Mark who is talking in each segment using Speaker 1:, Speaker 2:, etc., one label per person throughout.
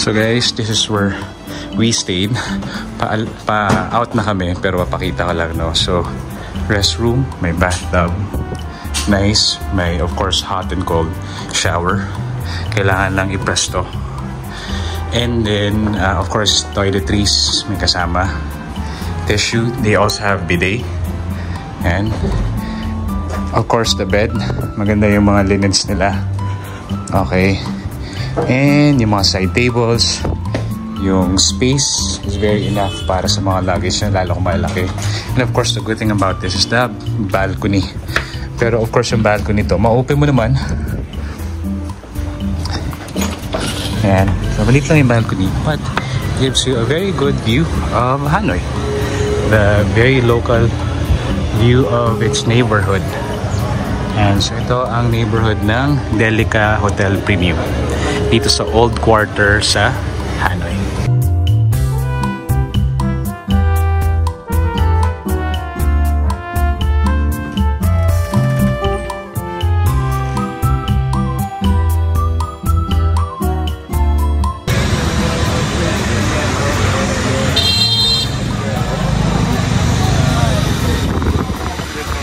Speaker 1: So guys, this is where we stayed. Pa-out na kami, pero papakita ko lang, no? So, restroom, may bathtub. Nice. May, of course, hot and cold shower. Kailangan lang i-press to. And then, of course, toiletries, may kasama. Tissue, they also have bidet. And, of course, the bed. Maganda yung mga linens nila. Okay. And yung mga side tables, yung space is very enough para sa mga luggage na lalo kung malaki. And of course, the good thing about this is the balcony. Pero of course, yung balcony to, ma-open mo naman. Ayan. So, maliit lang yung balcony, but gives you a very good view of Hanoi. The very local view of its neighborhood. And so, ito ang neighborhood ng Delica Hotel Premium. Dito sa Old Quarter sa Hanoi.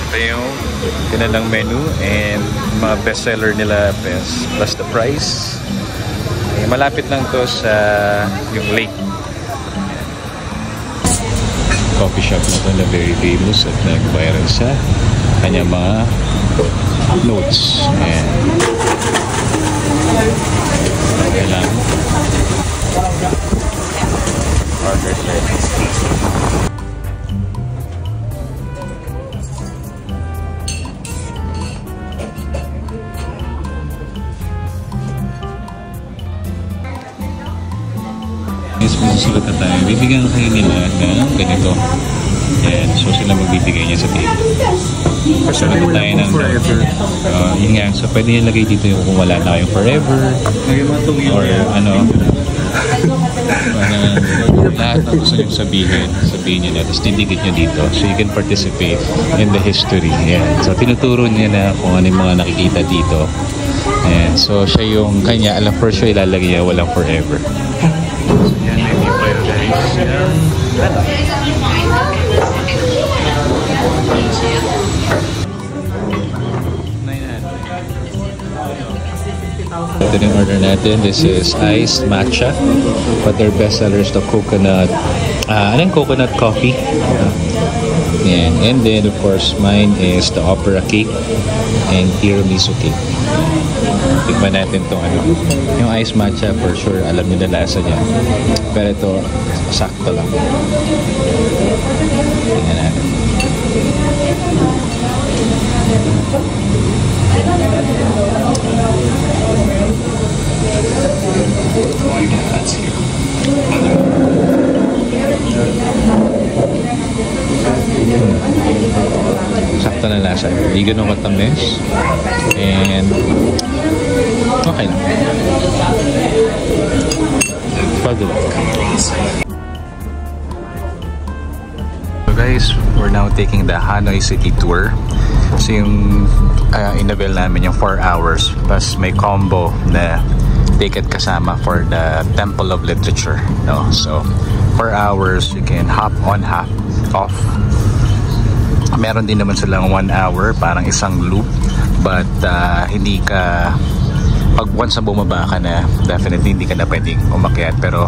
Speaker 1: Ito yung kanilang menu and mga bestseller nila plus the price. Malapit lang to sa yung lake. Coffee shop na to na very famous at nag-viral sa kanyang mga notes. And okay lang. Order service. Susulat na tayo. Bibigyan kayo nila ng ganito. Yan. So sila magbibigay niya sa table. Susulat na tayo ng yun nga. So pwede nyo lagay dito yung kung wala na kayong forever. Or ano. Lahat ng gusto nyo sabihin nyo na. Tapos didikit nyo dito. So you can participate in the history. Yan. So tinuturo niya na kung ano yung mga nakikita dito. Yan. So siya yung kanya. Alam for sure ilalagay niya walang forever. Ito yung order natin. This is iced matcha. But their best seller is the coconut. Anong coconut coffee? Yan. And then of course mine is the opera cake and tiramisu cake. Tikman natin itong ano. Yung iced matcha for sure alam niyo na lasa niya. Pero ito sakto lang. Tingnan natin. Sakto na lasa. Hindi ganun katamis. And okay lang. Pagod. So guys, we're now taking the Hanoi City Tour. So yung inabil namin yung 4 hours plus may combo na ticket kasama for the Temple of Literature, no? So 4 hours you can hop on, hop off. Meron din naman silang 1 hour parang isang loop, but hindi ka pag once na bumaba ka na, definitely hindi ka na pwedeng umakyat. Pero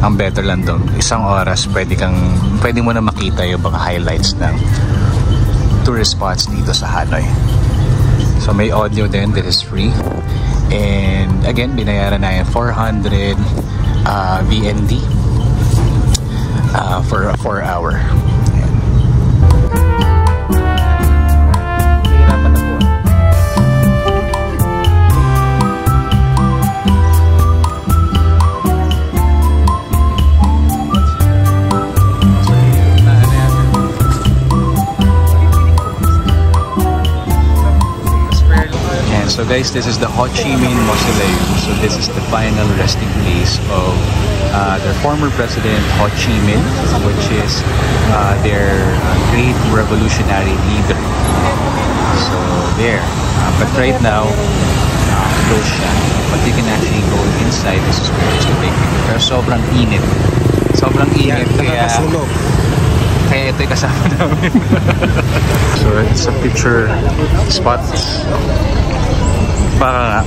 Speaker 1: ang better lang doon, isang oras pwede mo na makita yung mga highlights ng tourist spots dito sa Hanoi. So may audio din, this is free. And again, binayaran na yung 400 VND for a 4 hour. So guys, this is the Ho Chi Minh Mausoleum. So this is the final resting place of their former president Ho Chi Minh, which is their great revolutionary leader. So there. But right now, close siya. But you can actually go inside the squares to take pictures. Pero sobrang init. Sobrang init. Kaya ito yung kasama namin. So it's a picture spot. Baka nga.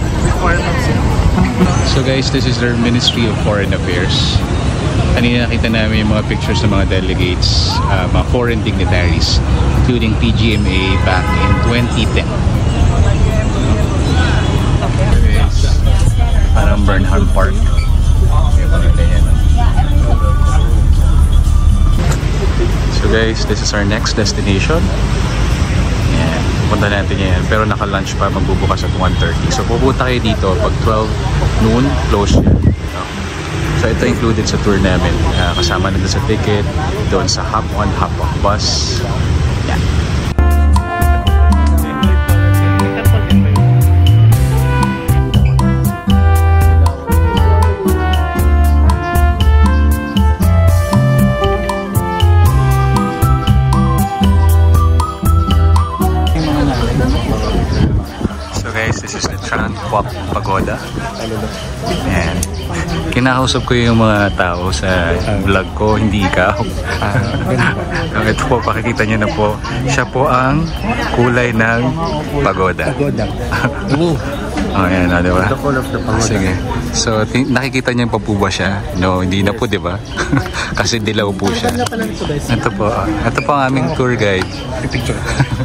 Speaker 1: So guys, this is their Ministry of Foreign Affairs. Kanina nakita namin yung mga pictures ng mga delegates, mga foreign dignitaries, including PGMA back in 2010. Parang Burnham Park. So guys, this is our next destination. Yan, punta natin yan. Pero naka-lunch pa, magbubukas at 1:30. So pupunta kayo dito pag 12 noon, close yan. So ito included sa tour namin. Kasama na doon sa ticket, doon sa hop on, hop off bus. Yan. So guys, this is the Tran Quoc Pagoda. And kinakausap ko yung mga tao sa vlog ko, hindi ikaw. Ito po, pakikita nyo na po. Siya po ang kulay ng pagoda. Oh, yan na, diba? Sige. So, nakikita niyo pa po ba siya? No, hindi na po, diba? Kasi dilaw po siya. Ito po. Ito po ang aming tour guide.
Speaker 2: Picture.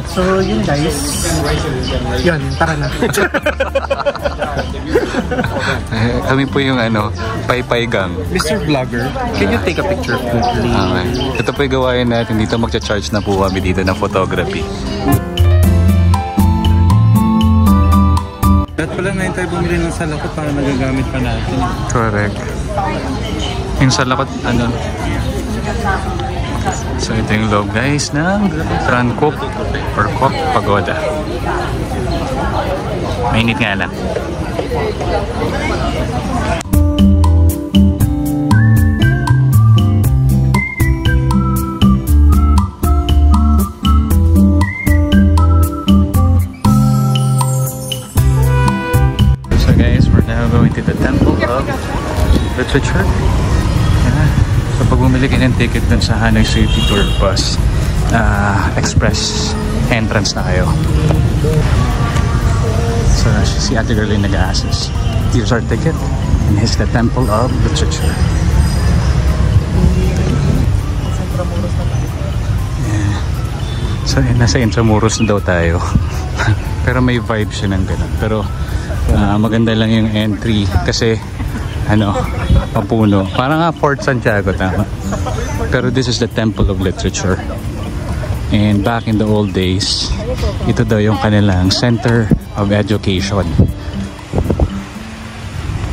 Speaker 2: So, yun guys. Yun, tara na.
Speaker 1: Kami po yung Paypay Gang.
Speaker 2: Mr. Vlogger, can you take a picture of me, please?
Speaker 1: Okay. Ito po yung gawain natin dito. Magcha-charge na po kami dito ng photography.
Speaker 2: Dapat pala na tayo bumili ng salakot para nagagamit pa natin.
Speaker 1: Correct. Yung salakot, So ito yung loob guys ng Tran Quoc or Quoc Pagoda. Mainit nga lang. Going to the Temple of Literature. So pag bumili kayo ng ticket dun sa Hanoi City Tour Bus, express entrance na kayo. So si Ate Girl yung nag-a-assist. Here's our ticket and here's the Temple of Literature. Yeah. So nasa Intramuros na daw tayo. Pero may vibe siya ng ganun. Pero maganda lang yung entry kasi papuno. Parang nga Fort Santiago, tama. Pero this is the Temple of Literature. And back in the old days, ito daw yung kanilang Center of Education.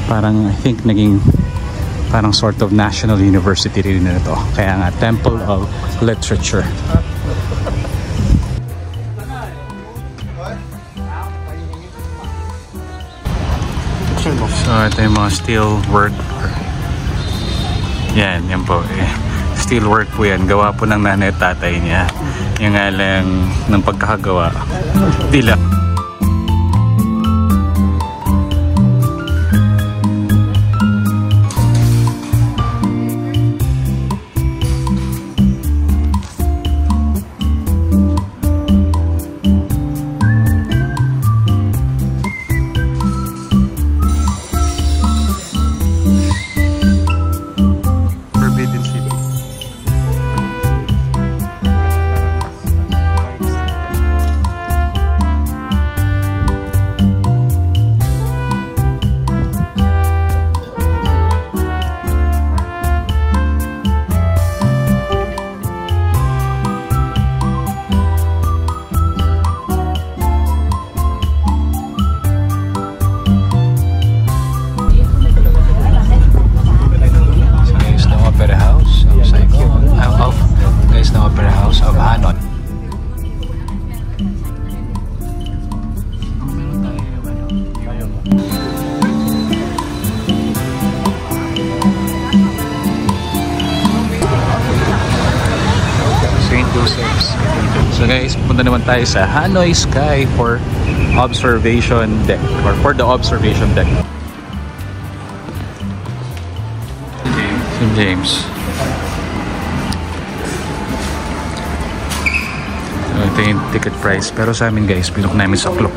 Speaker 1: Parang I think naging parang sort of national university rin na ito. Kaya nga Temple of Literature. So ito yung mga steel work. Yan po. Steel work po yan. Gawa po ng nanay at tatay niya. Yung nga lang ng pagkakagawa. Dila. guys, punta naman tayo sa Hanoi Sky for observation deck or for the observation deck. Si James. Ito yung ticket price. Pero sa amin guys, pinok namin sa Klook.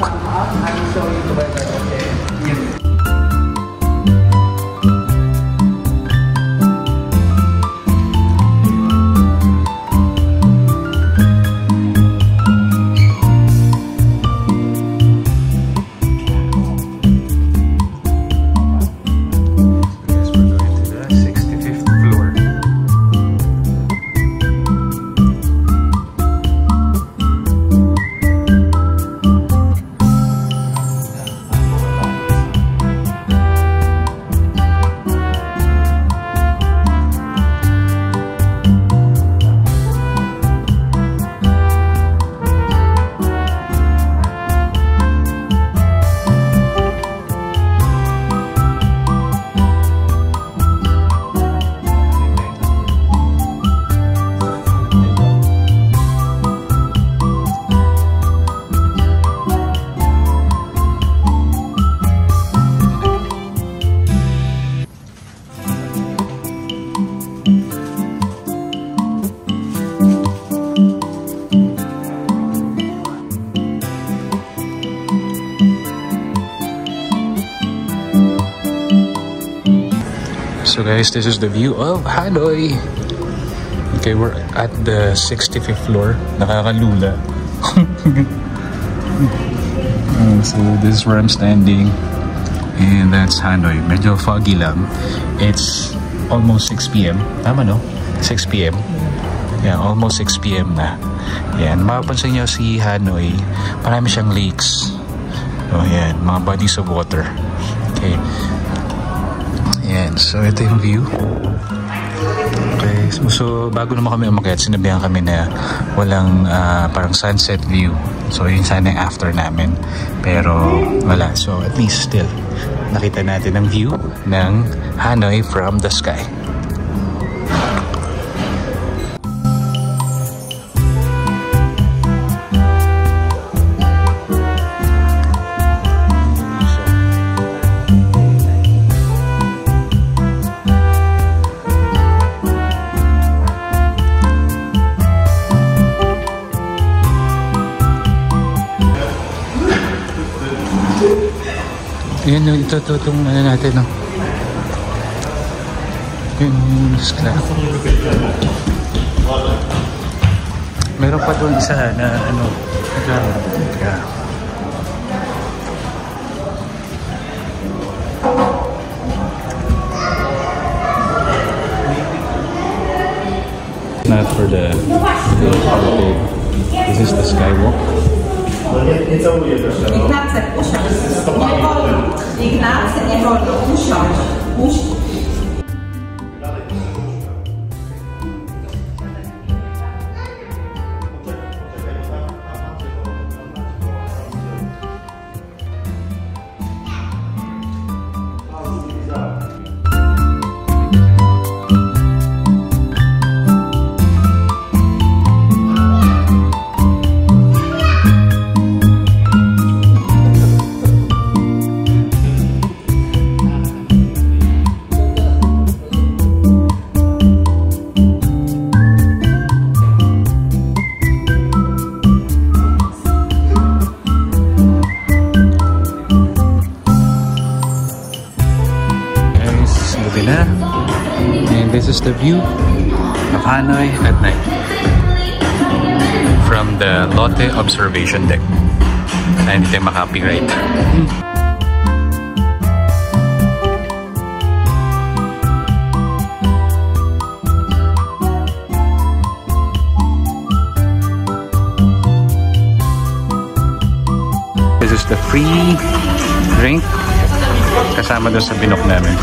Speaker 1: So guys, this is the view of Hanoi. Okay, we're at the 65th floor. Nakakalula. So this is where I'm standing. And that's Hanoi. Medyo foggy lang. It's almost 6 p.m. Tama no? 6 p.m. Yeah, almost 6 p.m. na. Yan, mapapansin nyo si Hanoi, marami siyang lakes. Oh, yan, mga bodies of water. Okay. Yan, so ito yung view. Okay, so bago naman kami umakyat, sinabihan kami na walang parang sunset view. So yun sana yung after namin. Pero wala, so at least still nakita natin ang view ng Hanoi from the sky. Yan yung itong ano natin, no? Yun yung scrap. Meron pa doon isa na ano, yeah. Not for the this is the skywalk.
Speaker 3: Ignacy nie wolno usiąść.
Speaker 1: And this is the view of Hanoi at night from the Lotte observation deck. And hindi tayo makapiright. This is the free drink kasama doon sa binok namin.